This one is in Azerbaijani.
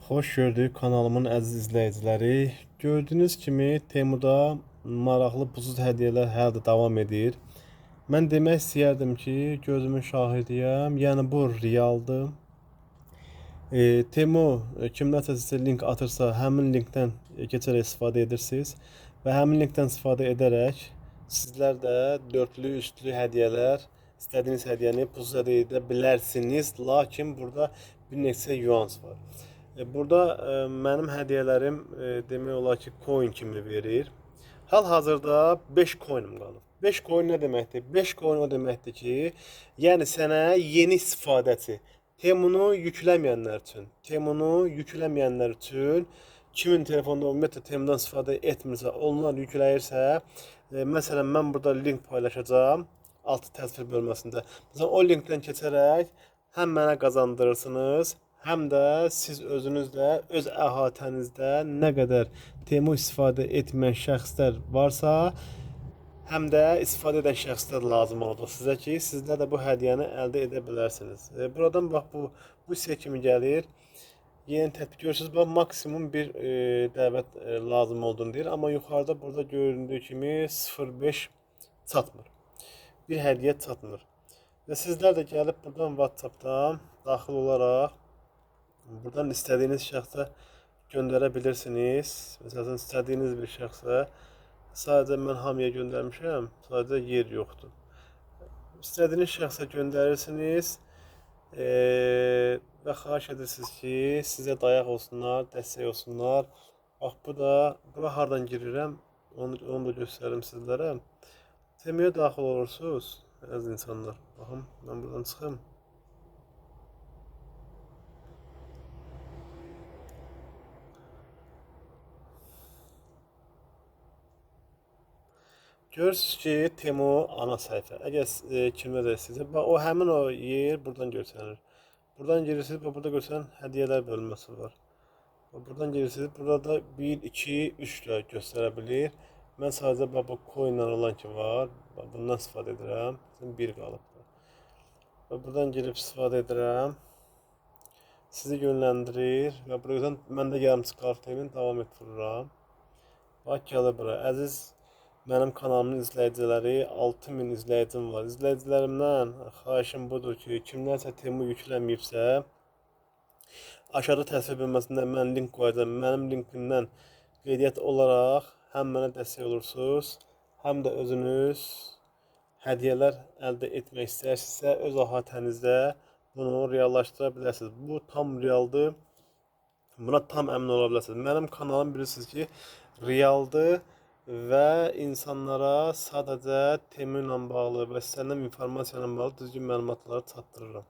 Xoş gördük kanalımın əziz izləyiciləri. Gördüyünüz kimi Temuda maraqlı pulsuz hədiyyələr hələ də davam edir. Mən demək istəyərdim ki, gözümün şahidiyəm. Yəni bu realdır. Temu kimlərsə sizə link atırsa, həmin linkdən keçərək istifadə edirsiniz və həmin linkdən istifadə edərək sizlər də dörtlü, üçlü hədiyyələr, istədiyiniz hədiyyəni pulsuz hədiyyə edə bilərsiniz. Lakin burada bir neçə nüans var. Burada mənim hədiyyələrim demək olar ki, coin kimi verir. Hal-hazırda 5 coinim qalıb. 5 coin nə deməkdir? 5 coin o deməkdir ki, yəni sənə yeni istifadəçi, Temunu yükləməyənlər üçün kimin telefonda ümumiyyətlə Temudan istifadə etmirsə, onlar yükləyirsə, məsələn mən burada link paylaşacağam altı təsvir bölməsində. Məsələn o linkdən keçərək həm mənə qazandırırsınız, həm də siz özünüz də öz əhatənizdə nə qədər Temu istifadə etməyən şəxslər varsa, həm də istifadə edən şəxslər lazım oldu sizə ki, sizlər də bu hədiyyəni əldə edə bilərsiniz. Buradan bax bu hissəyə kimi gəlir. Yeni tətbiq görürsünüz, bax maksimum bir dəvət lazım olduğunu deyir, amma yuxarıda burada göründüyü kimi 0.5 çatmır. Bir hədiyyə çatmır. Və sizlər də gəlib buradan WhatsApp-dan daxil olaraq buradan istədiyiniz şəxsə göndərə bilirsiniz. Məsələn, istədiyiniz bir şəxsə sadəcə mən hamıya göndərmişəm, sadəcə yer yoxdur. İstədiyiniz şəxsə göndərirsiniz və xahiş edirsiniz ki, sizə dayaq olsunlar, dəstək olsunlar. Bax, bura hardan girirəm, onu da göstərim sizlərə. Temuya daxil olursunuz, əziz insanlar. Baxın, mən buradan çıxım. Görürsünüz ki, Temu ana səhifə. Əgər kimdə də istəyirsə, o həmin o yer buradan göstərir. Buradan girirsiniz, burada göstərən hədiyyələr bölməsi var. Buradan girirsiniz, burada 1, 2, 3 də göstərə bilir. Mən sadəcə bu coin olan ki var, bundan istifadə edirəm. 1 qalıbdır. Buradan girib istifadə edirəm. Sizi yönləndirir və buradan mən də yarımçı kartayla davam etdirirəm. Bax, gəlir bura. Əziz mənim kanalımın izləyiciləri, 6000 izləyicim var. İzləyicilərimdən xahişim budur ki, kimlərsə Temu yükləməyibsə, aşağıda təsvir bölməsində mən link qoyacağam. Mənim linkimdən qeydiyyat olaraq həm mənə dəstək olursunuz, həm də özünüz hədiyyələr əldə etmək istəyirsinizsə, öz əhatənizdə bunu reallaşdıra bilərsiniz. Bu tam realdır. Buna tam əmin ola bilərsiniz. Mənim kanalım bilirsiniz ki, realdır və insanlara sadəcə Temu ilə bağlı və istənilən informasiya ilə bağlı düzgün məlumatları çatdırıram.